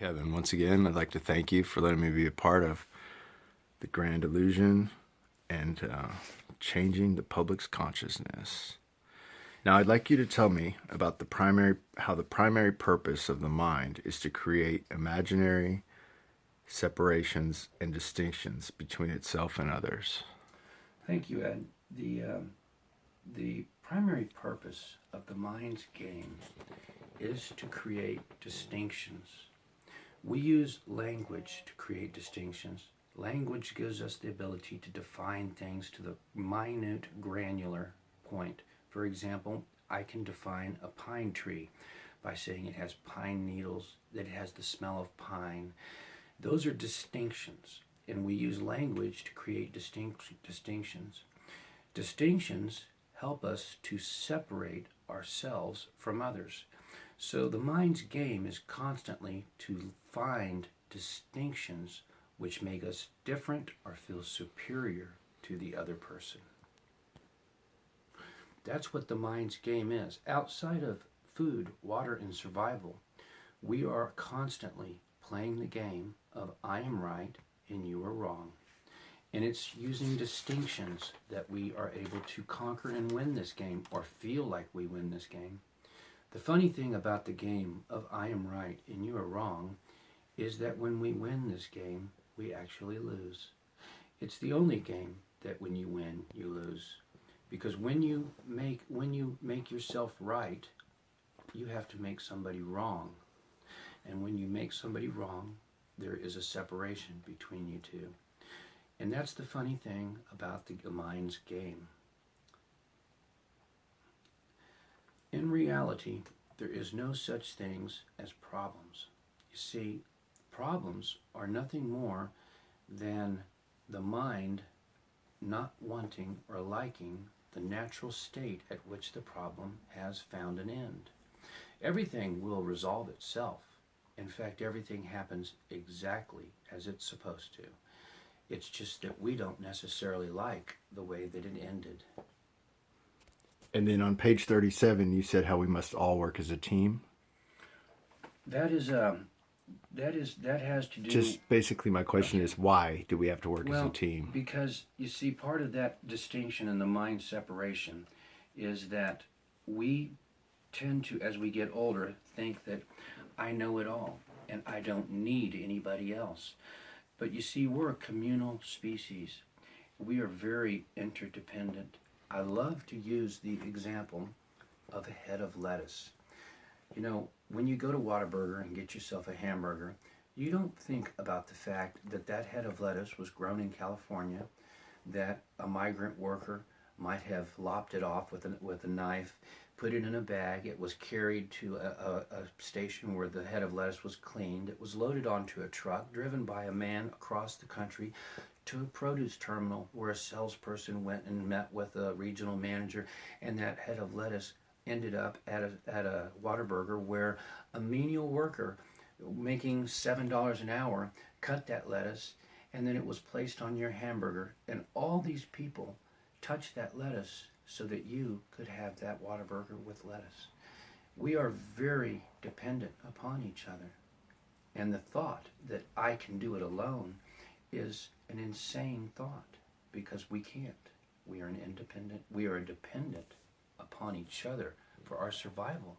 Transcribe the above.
Kevin, once again, I'd like to thank you for letting me be a part of the grand illusion and changing the public's consciousness. Now, I'd like you to tell me about how the primary purpose of the mind is to create imaginary separations and distinctions between itself and others. Thank you, Ed. The primary purpose of the mind's game is to create distinctions. We use language to create distinctions. Language gives us the ability to define things to the minute, granular point. For example, I can define a pine tree by saying it has pine needles, that it has the smell of pine. Those are distinctions, and we use language to create distinctions. Distinctions help us to separate ourselves from others. So the mind's game is constantly to find distinctions which make us different or feel superior to the other person. That's what the mind's game is. Outside of food, water, and survival, we are constantly playing the game of I am right and you are wrong. And it's using distinctions that we are able to conquer and win this game, or feel like we win this game. The funny thing about the game of I am right and you are wrong is that when we win this game, we actually lose. It's the only game that when you win, you lose. Because when you make yourself right, you have to make somebody wrong. And when you make somebody wrong, there is a separation between you two. And that's the funny thing about the mind's game. In reality, there is no such things as problems. You see, problems are nothing more than the mind not wanting or liking the natural state at which the problem has found an end. Everything will resolve itself. In fact, everything happens exactly as it's supposed to. It's just that we don't necessarily like the way that it ended. And then on page 37, you said how we must all work as a team. That has to do. Just basically, my question is, why do we have to work as a team? Because you see, part of that distinction in the mind separation is that we tend to, as we get older, think that I know it all and I don't need anybody else. But you see, we're a communal species. We are very interdependent. I love to use the example of a head of lettuce. You know, when you go to Whataburger and get yourself a hamburger, you don't think about the fact that that head of lettuce was grown in California, that a migrant worker might have lopped it off with a knife, put it in a bag. It was carried to a station where the head of lettuce was cleaned. It was loaded onto a truck, driven by a man across the country to a produce terminal where a salesperson went and met with a regional manager, and that head of lettuce ended up at a Whataburger where a menial worker making $7 an hour cut that lettuce, and then it was placed on your hamburger, and all these people touched that lettuce so that you could have that Whataburger with lettuce. We are very dependent upon each other. And the thought that I can do it alone is an insane thought, because we can't. We are dependent upon each other for our survival.